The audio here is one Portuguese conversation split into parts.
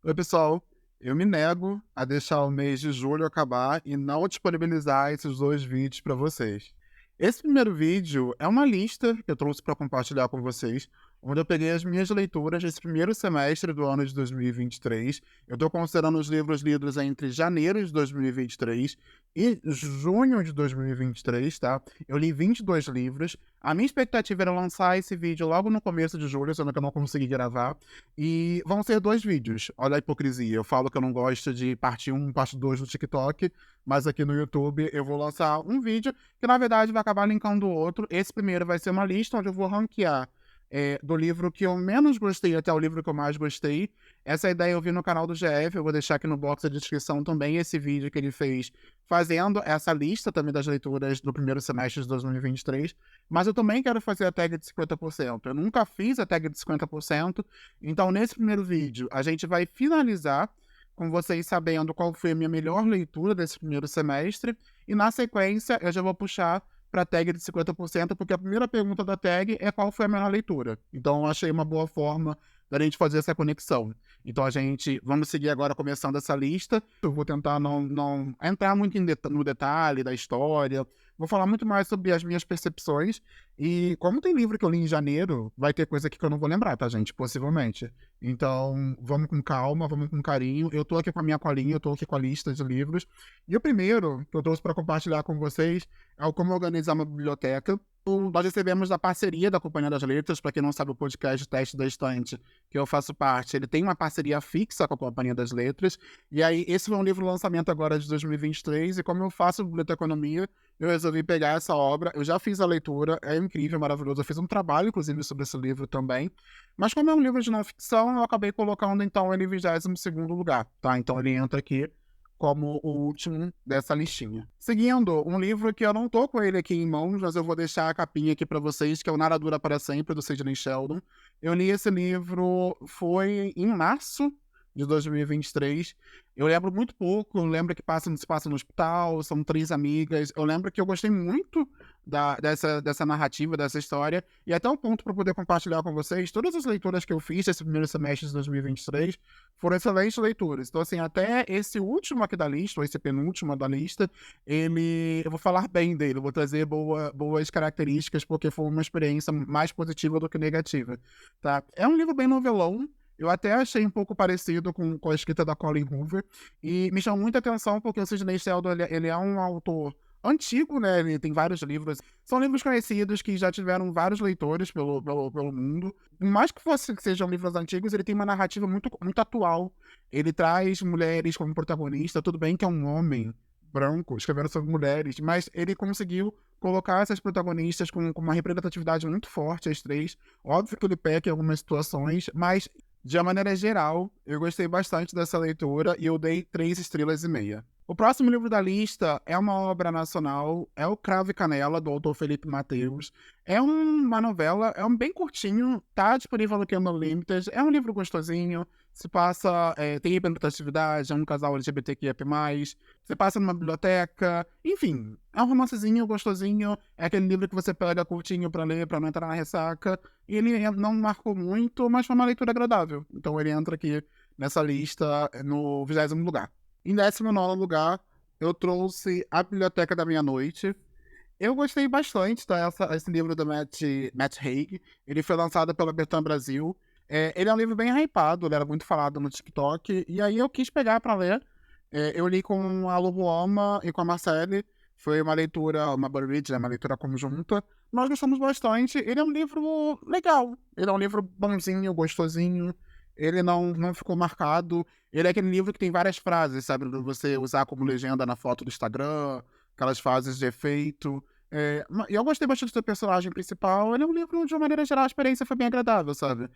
Oi, pessoal. Eu me nego a deixar o mês de julho acabar e não disponibilizar esses dois vídeos para vocês. Esse primeiro vídeo é uma lista que eu trouxe para compartilhar com vocês, onde eu peguei as minhas leituras desse primeiro semestre do ano de 2023. Eu estou considerando os livros lidos entre janeiro de 2023 e junho de 2023, tá? Eu li 22 livros. A minha expectativa era lançar esse vídeo logo no começo de julho, sendo que eu não consegui gravar. E vão ser dois vídeos. Olha a hipocrisia. Eu falo que eu não gosto de parte um, parte 2 no TikTok, mas aqui no YouTube eu vou lançar um vídeo que, na verdade, vai acabar linkando o outro. Esse primeiro vai ser uma lista onde eu vou ranquear do livro que eu menos gostei até o livro que eu mais gostei. Essa ideia eu vi no canal do GF, eu vou deixar aqui no box da descrição também esse vídeo que ele fez fazendo essa lista também das leituras do primeiro semestre de 2023. Mas eu também quero fazer a tag de 50%. Eu nunca fiz a tag de 50%, então nesse primeiro vídeo a gente vai finalizar com vocês sabendo qual foi a minha melhor leitura desse primeiro semestre, e na sequência eu já vou puxar para a tag de 50%, porque a primeira pergunta da tag é qual foi a melhor leitura. Então eu achei uma boa forma da gente fazer essa conexão. Então vamos seguir agora começando essa lista. Eu vou tentar não entrar muito no detalhe da história, vou falar muito mais sobre as minhas percepções, e como tem livro que eu li em janeiro, vai ter coisa aqui que eu não vou lembrar, tá, gente? Possivelmente. Então, vamos com calma, vamos com carinho. Eu tô aqui com a minha colinha, eu tô aqui com a lista de livros. E o primeiro que eu trouxe para compartilhar com vocês é o Como Organizar uma Biblioteca. Nós recebemos da parceria da Companhia das Letras. Para quem não sabe, o podcast Teste da Estante, que eu faço parte, ele tem uma parceria fixa com a Companhia das Letras. E aí, esse foi um livro lançamento agora de 2023, e como eu faço biblioteconomia, eu resolvi pegar essa obra. Eu já fiz a leitura, é incrível, maravilhoso. Eu fiz um trabalho, inclusive, sobre esse livro também. Mas como é um livro de não ficção, eu acabei colocando, então, ele em 22º lugar, tá? Então, ele entra aqui como o último dessa listinha. Seguindo, um livro que eu não tô com ele aqui em mãos, mas eu vou deixar a capinha aqui para vocês, que é o Nada Dura Para Sempre, do Sidney Sheldon. Eu li esse livro, foi em março de 2023. Eu lembro muito pouco, eu lembro que se passa no hospital, são três amigas. Eu lembro que eu gostei muito dessa narrativa, dessa história, e até um ponto para poder compartilhar com vocês, todas as leituras que eu fiz esse primeiro semestre de 2023 foram excelentes leituras. Então, assim, até esse último aqui da lista, ou esse penúltimo da lista, eu vou falar bem dele, eu vou trazer boas características, porque foi uma experiência mais positiva do que negativa, tá? É um livro bem novelão. Eu até achei um pouco parecido com a escrita da Colleen Hoover, e me chamou muita atenção porque o Sidney Sheldon, ele é um autor antigo, né? Ele tem vários livros. São livros conhecidos que já tiveram vários leitores pelo mundo. Por mais que sejam livros antigos, ele tem uma narrativa muito atual. Ele traz mulheres como protagonista. Tudo bem que é um homem branco escrevendo sobre mulheres, mas ele conseguiu colocar essas protagonistas com uma representatividade muito forte, as três. Óbvio que ele peca em algumas situações, mas de uma maneira geral, eu gostei bastante dessa leitura e eu dei 3,5 estrelas. O próximo livro da lista é uma obra nacional, é o Cravo e Canela, do autor Felipe Mateus. É uma novela, é um bem curtinho, tá disponível no Kindle Unlimited, é um livro gostosinho, se passa, tem representatividade, é um casal LGBTQIA+, se passa numa biblioteca, enfim, é um romancezinho gostosinho, é aquele livro que você pega curtinho pra ler, pra não entrar na ressaca, e ele não marcou muito, mas foi uma leitura agradável. Então ele entra aqui nessa lista no 20º lugar. Em 19º lugar, eu trouxe A Biblioteca da Meia-Noite. Eu gostei bastante, tá? Esse livro do Matt Haig. Ele foi lançado pela Bertrand Brasil. Ele é um livro bem hypado, ele era muito falado no TikTok, e aí eu quis pegar pra ler. Eu li com a Luana e com a Marcele. Foi uma leitura, uma buddy read, né? Uma leitura conjunta. Nós gostamos bastante. Ele é um livro legal. Ele é um livro bonzinho, gostosinho. Ele não ficou marcado. Ele é aquele livro que tem várias frases, sabe? Pra você usar como legenda na foto do Instagram, aquelas frases de efeito. E eu gostei bastante do personagem principal. Ele é um livro, de uma maneira geral, a experiência foi bem agradável, sabe?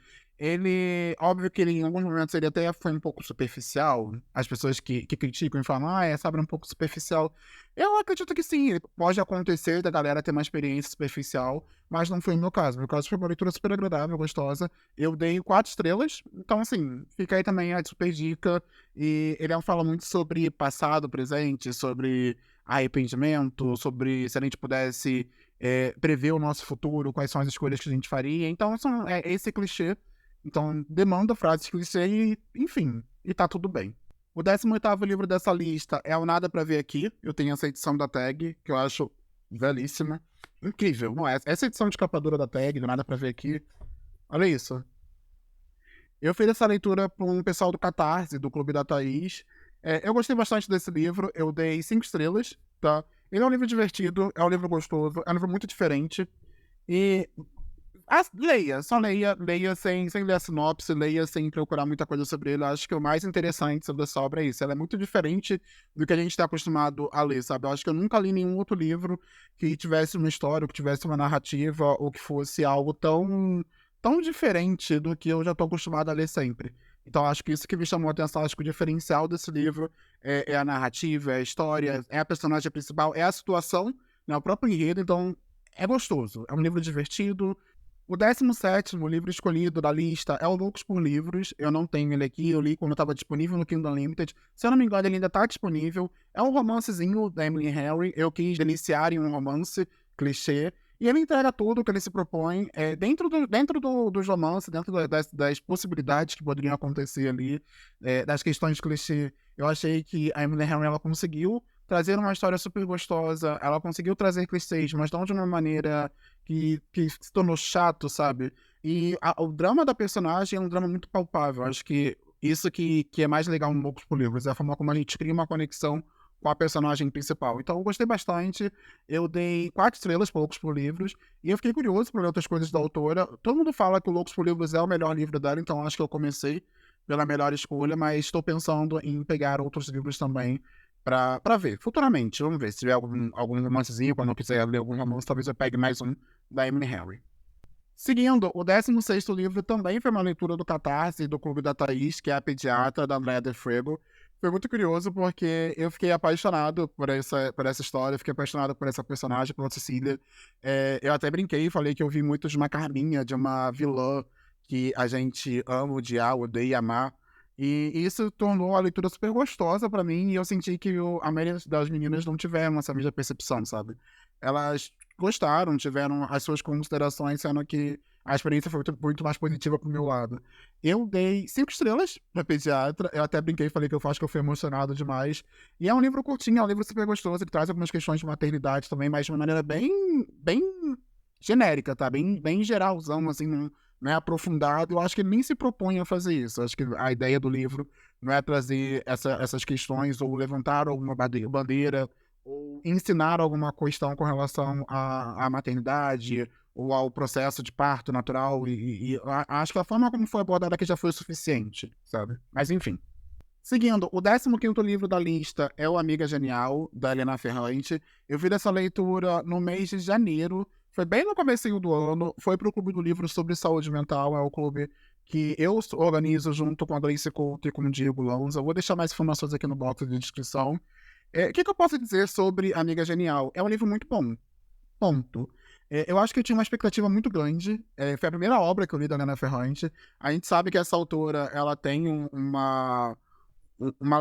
Óbvio que ele, em alguns momentos, ele até foi um pouco superficial. As pessoas que criticam e falam, sabe, um pouco superficial. Eu acredito que sim, pode acontecer da galera ter uma experiência superficial, mas não foi o meu caso. No meu caso, foi uma leitura super agradável, gostosa. Eu dei 4 estrelas, então, assim, fica aí também a super dica. E ele fala muito sobre passado, presente, sobre arrependimento, sobre se a gente pudesse prever o nosso futuro, quais são as escolhas que a gente faria. Então, é esse clichê Então, demanda frases clichê e, enfim, e tá tudo bem. O 18º livro dessa lista é O Nada Pra Ver Aqui. Eu tenho essa edição da Tag, que eu acho belíssima. Incrível, não é? Essa edição de capa dura da Tag, do Nada Pra Ver Aqui, olha isso. Eu fiz essa leitura para um pessoal do Catarse, do Clube da Thaís. Eu gostei bastante desse livro, eu dei 5 estrelas, tá? Ele é um livro divertido, é um livro gostoso, é um livro muito diferente. E leia, só leia, leia sem ler a sinopse, leia sem procurar muita coisa sobre ele. Eu acho que o mais interessante sobre essa obra é isso. Ela é muito diferente do que a gente está acostumado a ler, sabe? Eu acho que eu nunca li nenhum outro livro que tivesse uma história, ou que tivesse uma narrativa, ou que fosse algo tão diferente do que eu já estou acostumado a ler sempre. Então, acho que isso que me chamou a atenção, acho que o diferencial desse livro é a narrativa, é a história, é a personagem principal, é a situação, né, o próprio enredo. Então, é gostoso. É um livro divertido. O 17º livro escolhido da lista é o Loucos por Livros. Eu não tenho ele aqui, eu li quando estava disponível no Kindle Unlimited. Se eu não me engano, ele ainda está disponível. É um romancezinho da Emily Henry. Eu quis deliciar em um romance clichê. E ele entrega tudo o que ele se propõe dos romances, das possibilidades que poderiam acontecer ali, das questões de clichê. Eu achei que a Emily Henry ela conseguiu trazer uma história super gostosa, ela conseguiu trazer clichês, mas não de uma maneira que se tornou chato, sabe? E o drama da personagem é um drama muito palpável. Acho que isso que é mais legal no Loucos por Livros, é a forma como a gente cria uma conexão com a personagem principal. Então eu gostei bastante, eu dei 4 estrelas para Loucos por Livros, e eu fiquei curioso por outras coisas da autora. Todo mundo fala que o Loucos por Livros é o melhor livro dela, então acho que eu comecei pela melhor escolha, mas estou pensando em pegar outros livros também pra ver, futuramente. Vamos ver se tiver algum romancezinho, quando eu quiser ler algum romance, talvez eu pegue mais um da Emily Henry. Seguindo, o 16º livro também foi uma leitura do Catarse do Clube da Thaís, que é a Pediatra, da Andrea de Frego. Foi muito curioso porque eu fiquei apaixonado por essa história, fiquei apaixonado por essa personagem, pela Cecília. Eu até brinquei e falei que eu vi muito de uma Carminha, de uma vilã que a gente ama, odiar, odeia, amar. E isso tornou a leitura super gostosa pra mim, e eu senti que a maioria das meninas não tiveram essa mesma percepção, sabe? Elas gostaram, tiveram as suas considerações, sendo que a experiência foi muito mais positiva pro meu lado. Eu dei 5 estrelas pra Pediatra, eu até brinquei e falei que eu acho que eu fui emocionado demais. E é um livro curtinho, é um livro super gostoso, ele traz algumas questões de maternidade também, mas de uma maneira bem genérica, tá? Bem geralzão, assim, não é aprofundado. Eu acho que ele nem se propõe a fazer isso. Eu acho que a ideia do livro não é trazer essas questões ou levantar alguma bandeira ou ensinar alguma questão com relação à maternidade ou ao processo de parto natural, acho que a forma como foi abordada aqui já foi o suficiente, sabe? Mas enfim. Seguindo, o 15º livro da lista é O Amiga Genial, da Helena Ferrante. Eu vi essa leitura no mês de janeiro, foi bem no comecinho do ano, foi para o Clube do Livro sobre Saúde Mental, é o clube que eu organizo junto com a Gleice Couto e com o Diego Lanza. Eu vou deixar mais informações aqui no box de descrição. O que eu posso dizer sobre Amiga Genial? É um livro muito bom. Ponto. Eu acho que eu tinha uma expectativa muito grande. Foi a primeira obra que eu li da Helena Ferrante. A gente sabe que essa autora ela tem uma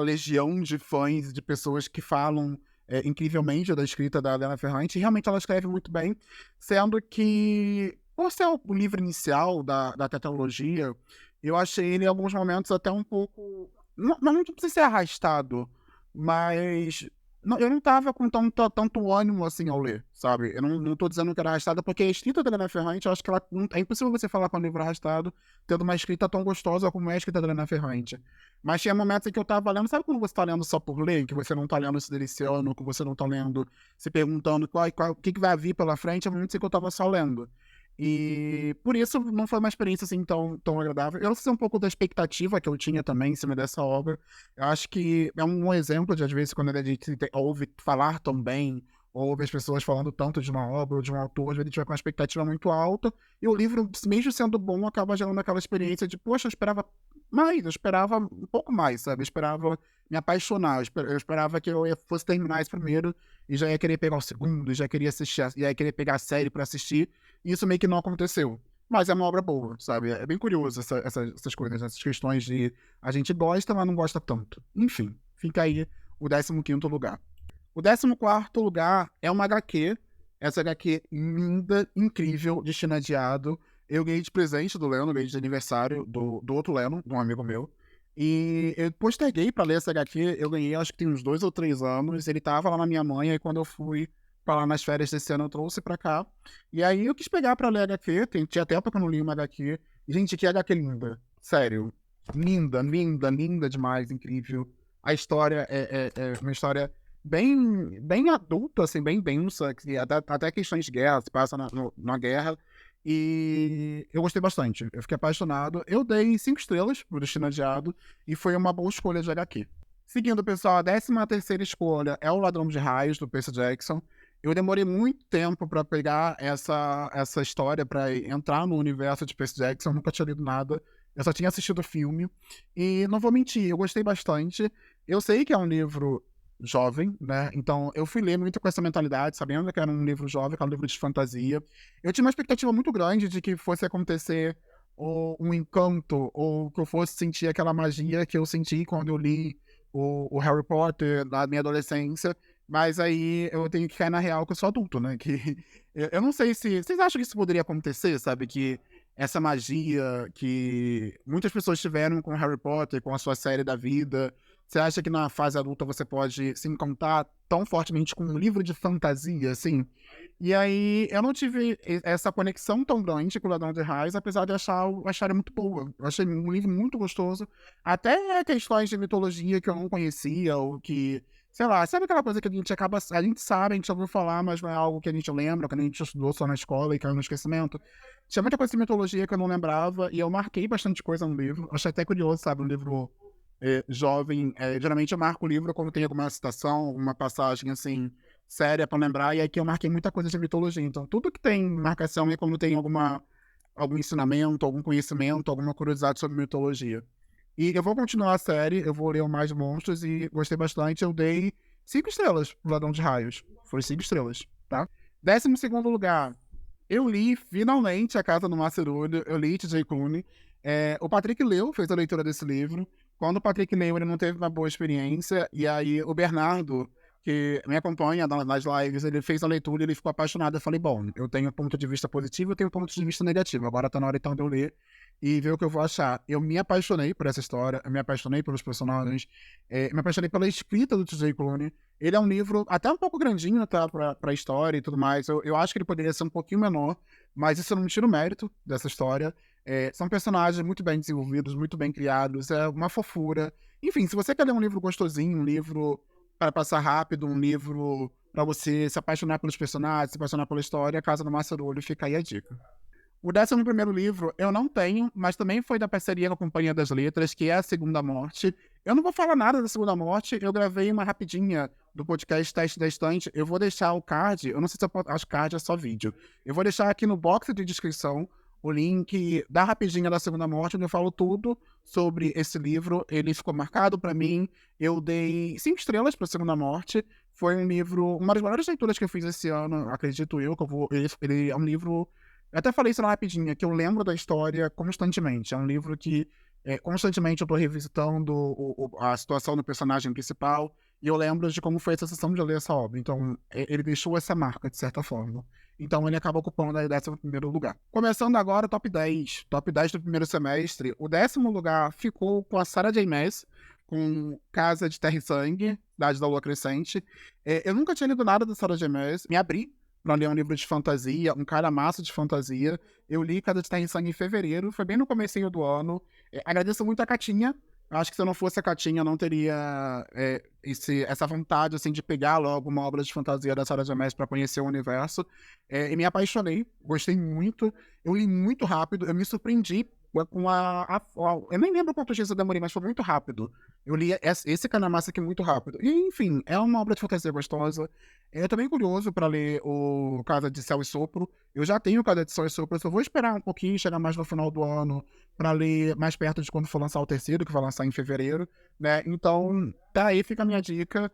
legião de fãs, de pessoas que falam incrivelmente da escrita da Helena Ferrante. E realmente ela escreve muito bem, sendo que, por ser o livro inicial da tetralogia, eu achei ele em alguns momentos até um pouco. Não precisa ser arrastado, mas eu não tava com tanto ânimo assim ao ler, sabe? Eu não tô dizendo que era arrastado, porque a escrita da Helena Ferrante, eu acho que é impossível você falar com um livro arrastado tendo uma escrita tão gostosa como é a escrita da Helena Ferrante. Mas tinha momentos em que eu tava lendo, sabe quando você tá lendo só por ler, que você não tá lendo se deliciando, que você não tá lendo se perguntando o que vai vir pela frente, é momentos em que eu tava só lendo. E por isso não foi uma experiência assim tão agradável. Eu não sei um pouco da expectativa que eu tinha também em cima dessa obra. Eu acho que é um exemplo de, às vezes, quando a gente ouve falar tão bem, ou ouve as pessoas falando tanto de uma obra ou de um autor, às vezes a gente vai com uma expectativa muito alta, e o livro, mesmo sendo bom, acaba gerando aquela experiência de, poxa, eu esperava mais, eu esperava um pouco mais, sabe? Eu esperava me apaixonar, eu esperava que fosse terminar esse primeiro e já ia querer pegar o segundo, já queria assistir, já ia querer pegar a série pra assistir, e isso meio que não aconteceu. Mas é uma obra boa, sabe? É bem curioso essas coisas, essas questões de a gente gosta, mas não gosta tanto. Enfim, fica aí o 15º lugar. O 14º lugar é uma HQ. Essa HQ linda, incrível, de China Adiado. Eu ganhei de presente do Leno, ganhei de aniversário do outro Leno, de um amigo meu. E eu posterguei pra ler essa HQ, eu ganhei acho que tem uns 2 ou 3 anos. Ele tava lá na minha mãe, aí quando eu fui pra lá nas férias desse ano, eu trouxe pra cá. E aí eu quis pegar pra ler HQ, tinha tempo que eu não li uma HQ. Gente, que HQ linda, sério. Linda, linda, linda demais, incrível. A história é uma história bem adulta, assim, bem densa, que até questões de guerra, se passa na guerra. E eu gostei bastante, eu fiquei apaixonado. Eu dei 5 estrelas pro Destino Adiado e foi uma boa escolha de HQ. Seguindo, pessoal, a 13ª escolha é O Ladrão de Raios, do Percy Jackson. Eu demorei muito tempo para pegar essa história, para entrar no universo de Percy Jackson, eu nunca tinha lido nada. Eu só tinha assistido o filme. E não vou mentir, eu gostei bastante. Eu sei que é um livro jovem, né? Então eu fui ler muito com essa mentalidade, sabendo que era um livro jovem, que era um livro de fantasia. Eu tinha uma expectativa muito grande de que fosse acontecer um encanto, ou que eu fosse sentir aquela magia que eu senti quando eu li o Harry Potter na minha adolescência. Mas aí eu tenho que cair na real que eu sou adulto, né? Que eu não sei se... Vocês acham que isso poderia acontecer, sabe? Que essa magia que muitas pessoas tiveram com Harry Potter, com a sua série da vida... Você acha que na fase adulta você pode se encantar tão fortemente com um livro de fantasia, assim? E aí, eu não tive essa conexão tão grande com o Ladrão de Raios, apesar de achar a história muito boa. Eu achei um livro muito gostoso. Até questões de mitologia que eu não conhecia, ou que... Sei lá, sabe aquela coisa que a gente acaba... A gente sabe, a gente já ouviu falar, mas não é algo que a gente lembra, que a gente estudou só na escola e caiu no esquecimento. Tinha muita coisa de mitologia que eu não lembrava, e eu marquei bastante coisa no livro. Achei até curioso, sabe? Um livro... jovem, geralmente eu marco o livro quando tem alguma citação, alguma passagem assim, séria pra lembrar, e aqui eu marquei muita coisa de mitologia. Então, tudo que tem marcação é quando tem algum ensinamento, algum conhecimento, alguma curiosidade sobre mitologia. E eu vou continuar a série, eu vou ler o Mais Monstros e gostei bastante. Eu dei 5 estrelas pro Ladrão de Raios. Foi 5 estrelas, tá? 12º lugar, eu li finalmente A Casa no Macerulho, eu li T.J. Klune. O Patrick leu, fez a leitura desse livro. Quando o Patrick leu, ele não teve uma boa experiência, e aí o Bernardo, que me acompanha nas lives, ele fez a leitura e ele ficou apaixonado. Eu falei, bom, eu tenho ponto de vista positivo, eu tenho ponto de vista negativo, agora tá na hora então de eu ler e ver o que eu vou achar. Eu me apaixonei por essa história, eu me apaixonei pelos personagens, me apaixonei pela escrita do T.J. Klune. Ele é um livro até um pouco grandinho, tá, pra história e tudo mais. Eu acho que ele poderia ser um pouquinho menor, mas isso não tira o mérito dessa história. São personagens muito bem desenvolvidos, muito bem criados, é uma fofura. Enfim, se você quer ler um livro gostosinho, um livro para passar rápido, um livro para você se apaixonar pelos personagens, se apaixonar pela história, A Casa do Macerulho, fica aí a dica. O 11º livro eu não tenho, mas também foi da parceria com a Companhia das Letras, que é A Segunda Morte. Eu não vou falar nada da Segunda Morte, eu gravei uma rapidinha do podcast Teste da Estante. Eu vou deixar o card, eu não sei se eu posso, acho que card é só vídeo. Eu vou deixar aqui no box de descrição o link da rapidinha da Segunda Morte, onde eu falo tudo sobre esse livro. Ele ficou marcado para mim. Eu dei 5 estrelas para Segunda Morte. Foi um livro, uma das melhores leituras que eu fiz esse ano, acredito eu, que eu vou. Ele é um livro. Eu até falei isso na rapidinha, que eu lembro da história constantemente. É um livro que constantemente eu tô revisitando a situação do personagem principal. E eu lembro de como foi a sensação de ler essa obra. Então, ele deixou essa marca, de certa forma. Então, ele acaba ocupando a 11º lugar. Começando agora o top 10. Top 10 do primeiro semestre. O 10º lugar ficou com a Sarah J. Maas, com Casa de Terra e Sangue, Idade da Lua Crescente. Eu nunca tinha lido nada da Sarah J. Maas. Me abri para ler um livro de fantasia, um cara massa de fantasia. Eu li Casa de Terra e Sangue em fevereiro. Foi bem no comecinho do ano. Agradeço muito a Catinha. Acho que se eu não fosse a Catinha, eu não teria essa vontade assim, de pegar logo uma obra de fantasia da Sarah J. Maas para conhecer o universo. E me apaixonei, gostei muito. Eu li muito rápido, eu me surpreendi com eu nem lembro quantos dias eu demorei, mas foi muito rápido. Eu li esse Kanamasa aqui muito rápido. E, enfim, é uma obra de fantasia gostosa. Eu tô bem curioso para ler o Casa de Céu e Sopro. Eu já tenho o Casa de Céu e Sopro, eu só vou esperar um pouquinho, chegar mais no final do ano, para ler mais perto de quando for lançar o terceiro, que vai lançar em fevereiro, né? Então, tá aí, fica a minha dica.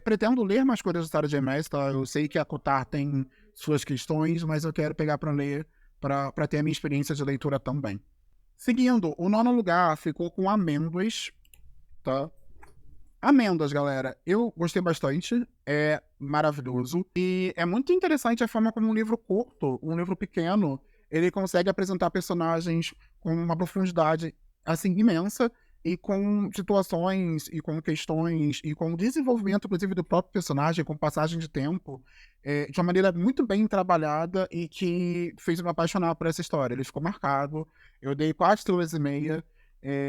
Pretendo ler mais coisas do Sarah J. Maas, tá? Eu sei que a Cotar tem suas questões, mas eu quero pegar para ler, para ter a minha experiência de leitura também. Seguindo, o 9º lugar ficou com Amêndoas, tá? Amêndoas, galera, eu gostei bastante, é maravilhoso. E é muito interessante a forma como um livro curto, um livro pequeno, ele consegue apresentar personagens com uma profundidade, assim, imensa, e com situações, e com questões, e com desenvolvimento, inclusive, do próprio personagem, com passagem de tempo, de uma maneira muito bem trabalhada e que fez eu me apaixonar por essa história. Ele ficou marcado, eu dei 4 estrelas e meia.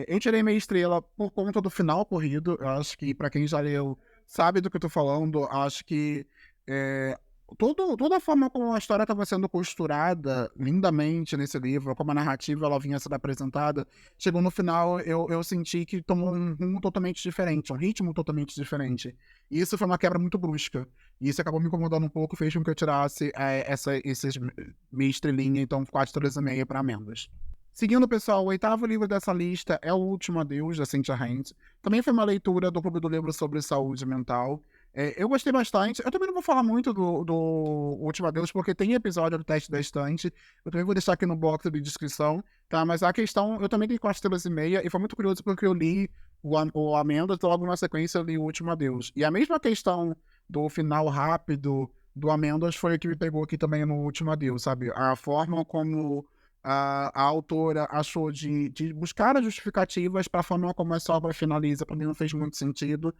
Eu tirei meia estrela por conta do final corrido. Eu acho que, pra quem já leu, sabe do que eu tô falando. Acho que é, toda a forma como a história estava sendo costurada lindamente nesse livro, como a narrativa ela vinha sendo apresentada, chegou no final, eu senti que tomou um rumo totalmente diferente, um ritmo totalmente diferente. E isso foi uma quebra muito brusca. E isso acabou me incomodando um pouco, fez com que eu tirasse esses meia estrelinha, então 4 estrelas e meia para Amêndoas. Seguindo, pessoal, o 8º livro dessa lista é O Último Adeus, da Cynthia Hanks. Também foi uma leitura do Clube do Livro sobre saúde mental. Eu gostei bastante. Eu também não vou falar muito do Último Adeus, porque tem episódio do teste da estante. Eu também vou deixar aqui no box de descrição, tá? Mas a questão, eu também dei 4 estrelas e meia, e foi muito curioso porque eu li o Amêndoas, logo na sequência eu li O Último Adeus. E a mesma questão do final rápido do Amêndoas foi o que me pegou aqui também no Último Adeus, sabe? A forma como a autora achou de buscar as justificativas para a forma como essa obra finaliza, para mim não fez muito sentido.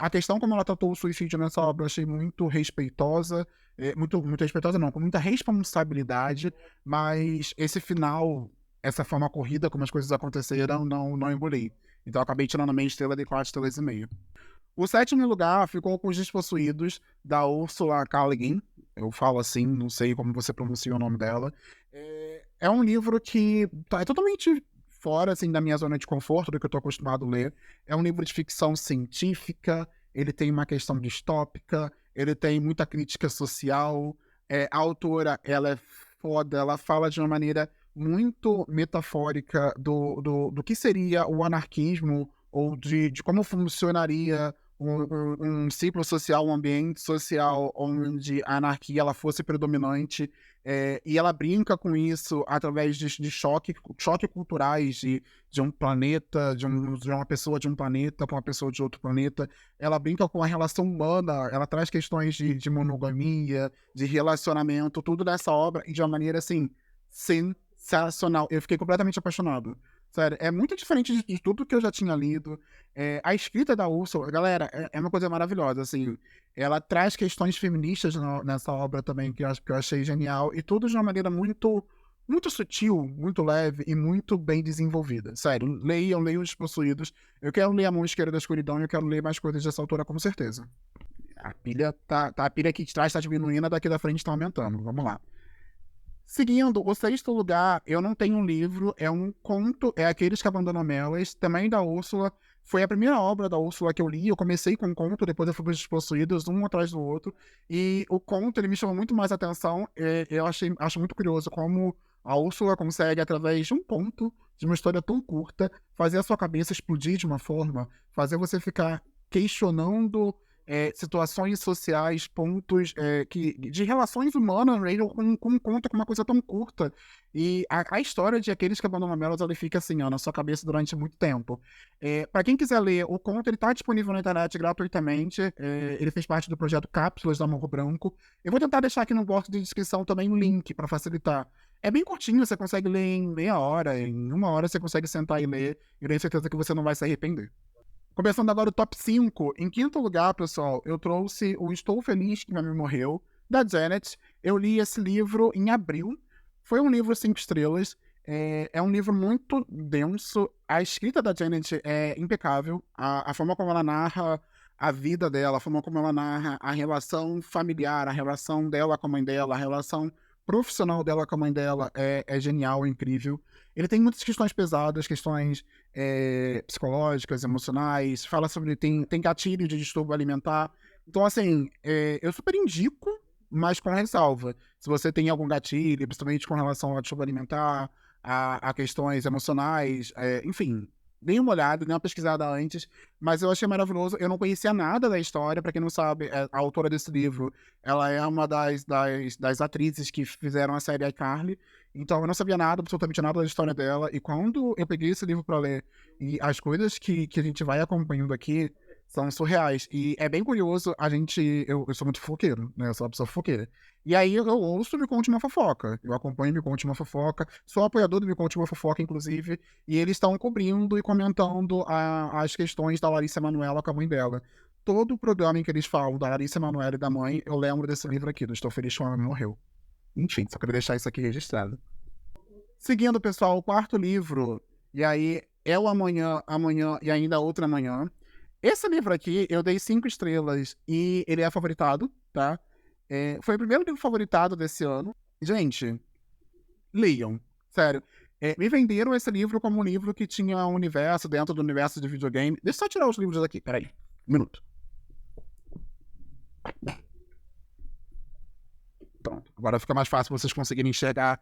A questão como ela tratou o suicídio nessa obra eu achei muito respeitosa, muito respeitosa não, com muita responsabilidade, mas esse final, essa forma corrida como as coisas aconteceram, não engoli. Então eu acabei tirando a meia estrela de 4 estrelas e meia. O 7º lugar ficou com Os Despossuídos, da Ursula K. Le Guin. Eu falo assim, não sei como você pronuncia o nome dela. É um livro que é totalmente fora assim, da minha zona de conforto, do que eu estou acostumado a ler. É um livro de ficção científica, ele tem uma questão distópica, ele tem muita crítica social. A autora, ela é foda, ela fala de uma maneira muito metafórica do que seria o anarquismo, ou de como funcionaria um ciclo social, um ambiente social onde a anarquia ela fosse predominante, e ela brinca com isso através de choque culturais de um planeta, de uma pessoa de um planeta com uma pessoa de outro planeta. Ela brinca com a relação humana, ela traz questões de monogamia, de relacionamento, tudo nessa obra, e de uma maneira, assim, sensacional. Eu fiquei completamente apaixonado. Sério, é muito diferente de tudo que eu já tinha lido. A escrita da Ursula, galera, é uma coisa maravilhosa, assim. Ela traz questões feministas nessa obra também, que eu achei genial, e tudo de uma maneira muito, muito sutil, muito leve e muito bem desenvolvida. Sério, leiam Os Despossuídos. Eu quero ler A Mão Esquerda da Escuridão e eu quero ler mais coisas dessa autora, com certeza. A pilha aqui de trás tá diminuindo, daqui da frente tá aumentando. Vamos lá. Seguindo, o 6º lugar, eu não tenho um livro, é um conto, é Aqueles que Abandonam Elas, também da Úrsula. Foi a primeira obra da Úrsula que eu li. Eu comecei com um conto, depois eu fui para Os Despossuídos, um atrás do outro. E o conto, ele me chamou muito mais atenção. Acho muito curioso como a Úrsula consegue, através de um conto, de uma história tão curta, fazer a sua cabeça explodir de uma forma, fazer você ficar questionando situações sociais, pontos de relações humanas, com um conto com uma coisa tão curta. E a história de Aqueles que Abandonam Elas, ela fica assim, ó, na sua cabeça durante muito tempo. Para quem quiser ler, o conto ele tá disponível na internet gratuitamente. Ele fez parte do projeto Cápsulas do Amor Branco. Eu vou tentar deixar aqui no box de descrição também um link para facilitar. É bem curtinho, você consegue ler em meia hora, em uma hora você consegue sentar e ler. Eu tenho certeza que você não vai se arrepender. Começando agora o top 5. Em quinto lugar, pessoal, eu trouxe o Estou Feliz que Minha Mãe Morreu, da Janet. Eu li esse livro em abril. Foi um livro 5 estrelas. É um livro muito denso. A escrita da Janet é impecável. A forma como ela narra a vida dela, a forma como ela narra a relação familiar, a relação dela com a mãe dela, a relação profissional dela com a mãe dela é genial, é incrível. Ele tem muitas questões pesadas, questões psicológicas, emocionais, fala sobre. Tem gatilho de distúrbio alimentar. Então, assim, eu super indico, mas com ressalva. Se você tem algum gatilho, principalmente com relação ao distúrbio alimentar, a questões emocionais, enfim, dei uma olhada, dei uma pesquisada antes, mas eu achei maravilhoso. Eu não conhecia nada da história. Pra quem não sabe, a autora desse livro, ela é uma das atrizes que fizeram a série iCarly. Então eu não sabia nada, absolutamente nada da história dela. E quando eu peguei esse livro pra ler, e as coisas que a gente vai acompanhando aqui, são surreais. E é bem curioso, eu sou muito fofoqueiro, né? Eu sou uma pessoa fofoqueira. E aí eu ouço Me Conte Uma Fofoca. Eu acompanho Me Conte Uma Fofoca. Sou apoiador do Me Conte Uma Fofoca, inclusive. E eles estão cobrindo e comentando as questões da Larissa Manoela com a mãe dela. Todo o programa em que eles falam da Larissa Manoela e da mãe, eu lembro desse livro aqui, do Estou Feliz que a Mãe Morreu. Enfim, só queria deixar isso aqui registrado. Seguindo, pessoal, o quarto livro, e aí é o Amanhã, Amanhã e Ainda Outra Amanhã. Esse livro aqui, eu dei 5 estrelas e ele é favoritado, tá? Foi o primeiro livro favoritado desse ano. Gente, leiam, sério. Me venderam esse livro como um livro que tinha um universo dentro do universo de videogame. Deixa eu só tirar os livros daqui, peraí, um minuto. Pronto. Agora fica mais fácil vocês conseguirem enxergar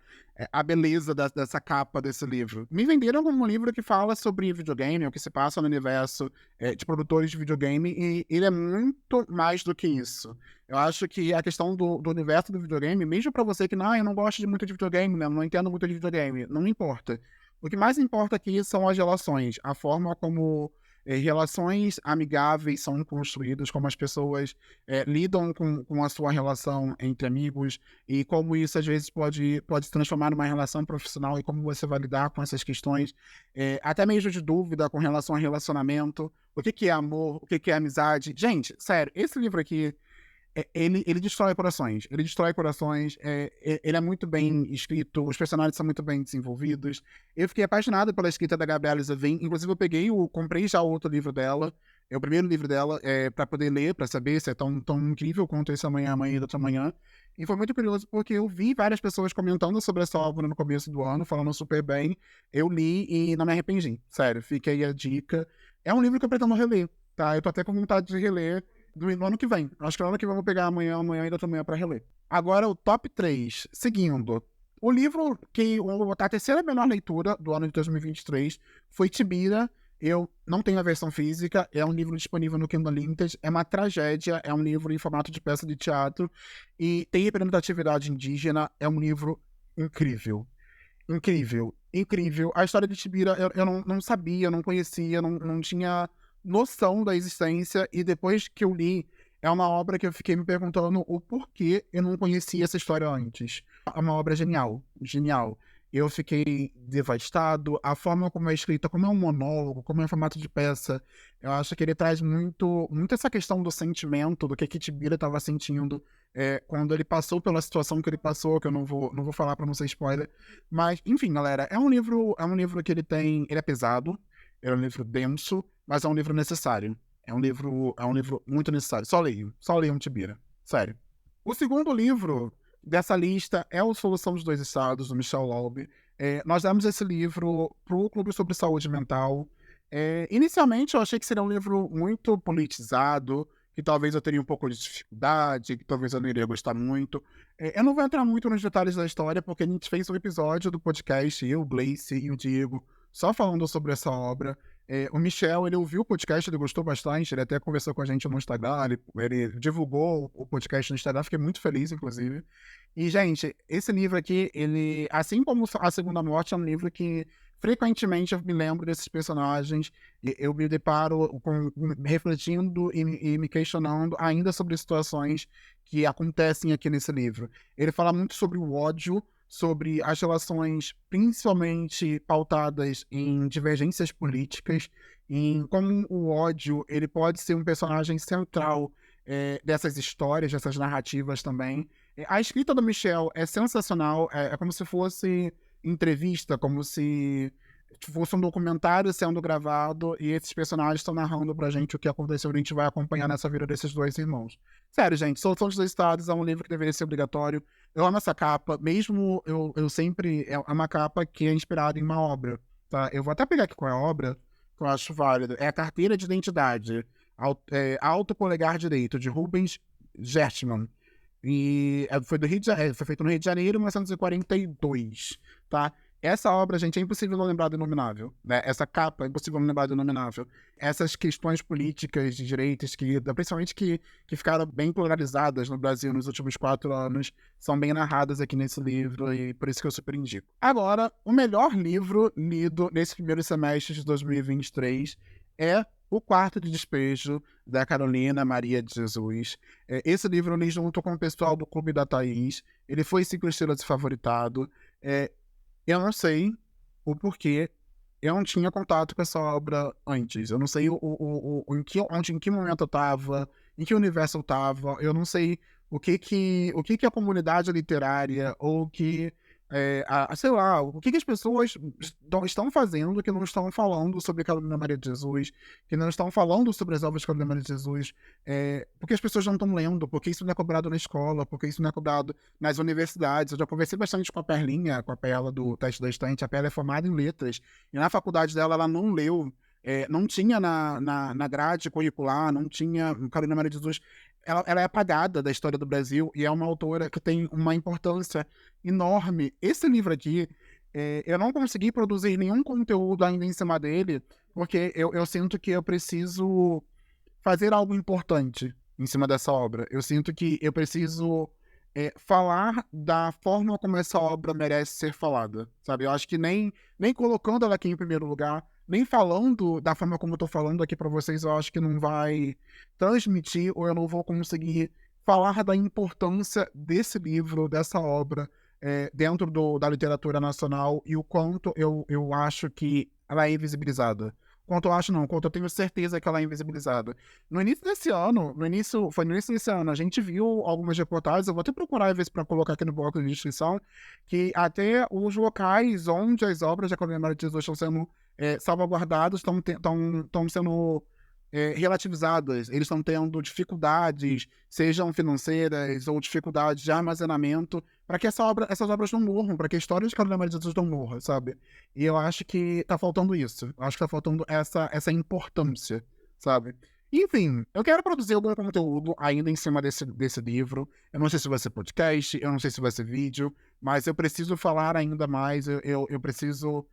a beleza dessa capa desse livro. Me venderam como um livro que fala sobre videogame, o que se passa no universo de produtores de videogame, e ele é muito mais do que isso. Eu acho que a questão do universo do videogame, mesmo pra você que eu não gosto muito de videogame, né, não entendo muito de videogame, não importa. O que mais importa aqui são as relações, a forma como relações amigáveis são construídas, como as pessoas lidam com a sua relação entre amigos e como isso às vezes pode se transformar numa relação profissional e como você vai lidar com essas questões, até mesmo de dúvida com relação a relacionamento, o que é amor, o que é amizade. Gente, sério, esse livro aqui, ele destrói corações. Ele destrói corações. Ele é muito bem escrito. Os personagens são muito bem desenvolvidos. Eu fiquei apaixonado pela escrita da Gabriela Zevin. Inclusive, comprei já o outro livro dela. É o primeiro livro dela, para poder ler, para saber se é tão incrível quanto esse Amanhã, Amanhã e Outra Manhã. E foi muito curioso porque eu vi várias pessoas comentando sobre essa obra no começo do ano, falando super bem. Eu li e não me arrependi. Sério, fica aí a dica. É um livro que eu pretendo reler, tá? Eu tô até com vontade de reler no ano que vem. Acho que no ano que vem eu vou pegar Amanhã, Amanhã e Outra Manhã pra reler. Agora, o top 3. Seguindo. O livro que eu vou botar a terceira melhor leitura do ano de 2023 foi Tibira. Eu não tenho a versão física, é um livro disponível no Kindle Limited, é uma tragédia, é um livro em formato de peça de teatro e tem representatividade indígena, é um livro incrível. Incrível, incrível. A história de Tibira eu não sabia, não conhecia, não tinha noção da existência, e depois que eu li, é uma obra que eu fiquei me perguntando o porquê eu não conhecia essa história antes. É uma obra genial, genial. Eu fiquei devastado, a forma como é escrita, como é um monólogo, como é um formato de peça, eu acho que ele traz muito essa questão do sentimento, do que Tibira estava sentindo quando ele passou pela situação que ele passou, que eu não vou falar para não ser spoiler. Mas, enfim, galera, é um livro que ele é pesado, é um livro denso, mas é um livro necessário. É um livro muito necessário. Só leiam Tibira. Sério. O segundo livro dessa lista é o Solução dos Dois Estados, do Michel Loeb. Nós demos esse livro pro Clube sobre Saúde Mental. Inicialmente eu achei que seria um livro muito politizado, que talvez eu teria um pouco de dificuldade, que talvez eu não iria gostar muito. Eu não vou entrar muito nos detalhes da história, porque a gente fez um episódio do podcast, eu, o Gleice e o Diego, só falando sobre essa obra. O Michel, ele ouviu o podcast, ele gostou bastante, ele até conversou com a gente no Instagram, ele divulgou o podcast no Instagram, fiquei muito feliz, inclusive. E, gente, esse livro aqui, ele, assim como A Segunda Morte, é um livro que frequentemente eu me lembro desses personagens, e eu me deparo refletindo e me questionando ainda sobre situações que acontecem aqui nesse livro. Ele fala muito sobre o ódio, sobre as relações principalmente pautadas em divergências políticas, em como o ódio ele pode ser um personagem central dessas histórias, dessas narrativas também. A escrita do Michel é sensacional, é como se fosse entrevista, como se fosse um documentário sendo gravado e esses personagens estão narrando pra gente o que aconteceu e a gente vai acompanhar nessa vida desses dois irmãos. Sério, gente, Solução dos Dois Estados é um livro que deveria ser obrigatório. Eu amo essa capa, mesmo eu sempre... É uma capa que é inspirada em uma obra, tá? Eu vou até pegar aqui qual é a obra, que eu acho válido. É a Carteira de Identidade, Alto Polegar Direito, de Rubens Gertmann. E foi feito no Rio de Janeiro, em 1942, tá? Essa obra, gente, é impossível não lembrar do Inominável, né? Essa capa é impossível não lembrar do Inominável. Essas questões políticas de direita, esquerda, principalmente que ficaram bem polarizadas no Brasil nos últimos 4 anos, são bem narradas aqui nesse livro e por isso que eu super indico. Agora, o melhor livro lido nesse primeiro semestre de 2023 é O Quarto de Despejo, da Carolina Maria de Jesus. Esse livro eu li junto com o pessoal do Clube da Thaís. Ele foi 5 estrelas e favoritado. Eh, eu não sei o porquê eu não tinha contato com essa obra antes. Eu não sei em que momento eu estava, em que universo eu estava. Eu não sei o que a comunidade literária ou sei lá, o que as pessoas estão fazendo que não estão falando sobre Carolina Maria de Jesus, que não estão falando sobre as obras de Carolina Maria de Jesus, porque as pessoas não estão lendo, porque isso não é cobrado na escola, porque isso não é cobrado nas universidades. Eu já conversei bastante com a Perlinha, com a Perla do Teste da Estante. A Perla é formada em letras, e na faculdade dela ela não leu, não tinha na grade curricular, não tinha Carolina Maria de Jesus. Ela é apagada da história do Brasil e é uma autora que tem uma importância enorme. Esse livro aqui, eu não consegui produzir nenhum conteúdo ainda em cima dele, porque eu sinto que eu preciso fazer algo importante em cima dessa obra. Eu sinto que eu preciso falar da forma como essa obra merece ser falada, sabe? Eu acho que nem colocando ela aqui em primeiro lugar, nem falando da forma como eu tô falando aqui para vocês, eu acho que não vai transmitir, ou eu não vou conseguir falar da importância desse livro, dessa obra, dentro da literatura nacional, e o quanto eu acho que ela é invisibilizada. Quanto eu acho não, quanto eu tenho certeza que ela é invisibilizada. Foi no início desse ano, a gente viu algumas reportagens, eu vou até procurar e ver se para colocar aqui no bloco de descrição, que até os locais onde as obras da Carolina Maria de Jesus estão sendo salvaguardados estão sendo relativizadas. Eles estão tendo dificuldades, sejam financeiras ou dificuldades de armazenamento, para que essas obras não morram, para que a história de Carolina Maria de Jesus não morra, sabe? E eu acho que tá faltando isso. Eu acho que tá faltando essa importância, sabe? Enfim, eu quero produzir algum conteúdo ainda em cima desse livro. Eu não sei se vai ser podcast, eu não sei se vai ser vídeo, mas eu preciso falar ainda mais, eu preciso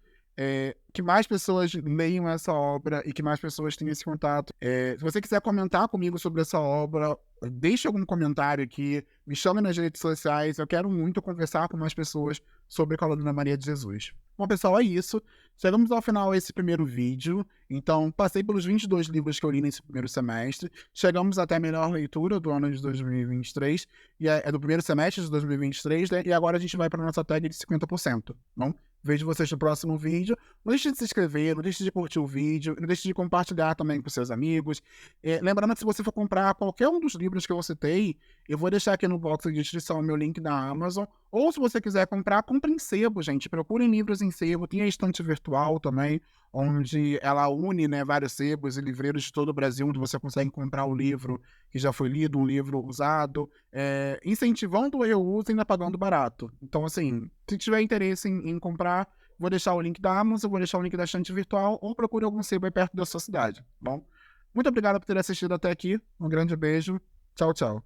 que mais pessoas leiam essa obra e que mais pessoas tenham esse contato. Se você quiser comentar comigo sobre essa obra, deixe algum comentário aqui, me chame nas redes sociais. Eu quero muito conversar com mais pessoas sobre Carolina Maria de Jesus. Bom, pessoal, é isso. Chegamos ao final desse primeiro vídeo. Então, passei pelos 22 livros que eu li nesse primeiro semestre. Chegamos até a melhor leitura do ano de 2023, e é do primeiro semestre de 2023, né? E agora a gente vai para a nossa tag de 50%. Bom, vejo vocês no próximo vídeo. Não deixe de se inscrever, não deixe de curtir o vídeo, não deixe de compartilhar também com seus amigos. Lembrando que se você for comprar qualquer um dos livros que eu citei, eu vou deixar aqui no box de descrição o meu link da Amazon. Ou se você quiser comprar, compre em sebo, gente. Procurem livros em sebo. Tem a estante virtual também, onde ela une, né, vários sebos e livreiros de todo o Brasil, onde você consegue comprar um livro que já foi lido, um livro usado, incentivando o reuso e ainda pagando barato. Então, assim, se tiver interesse em comprar, vou deixar o link da Amazon, vou deixar o link da estante virtual, ou procure algum sebo aí perto da sua cidade, tá bom? Muito obrigado por ter assistido até aqui. Um grande beijo. Tchau, tchau.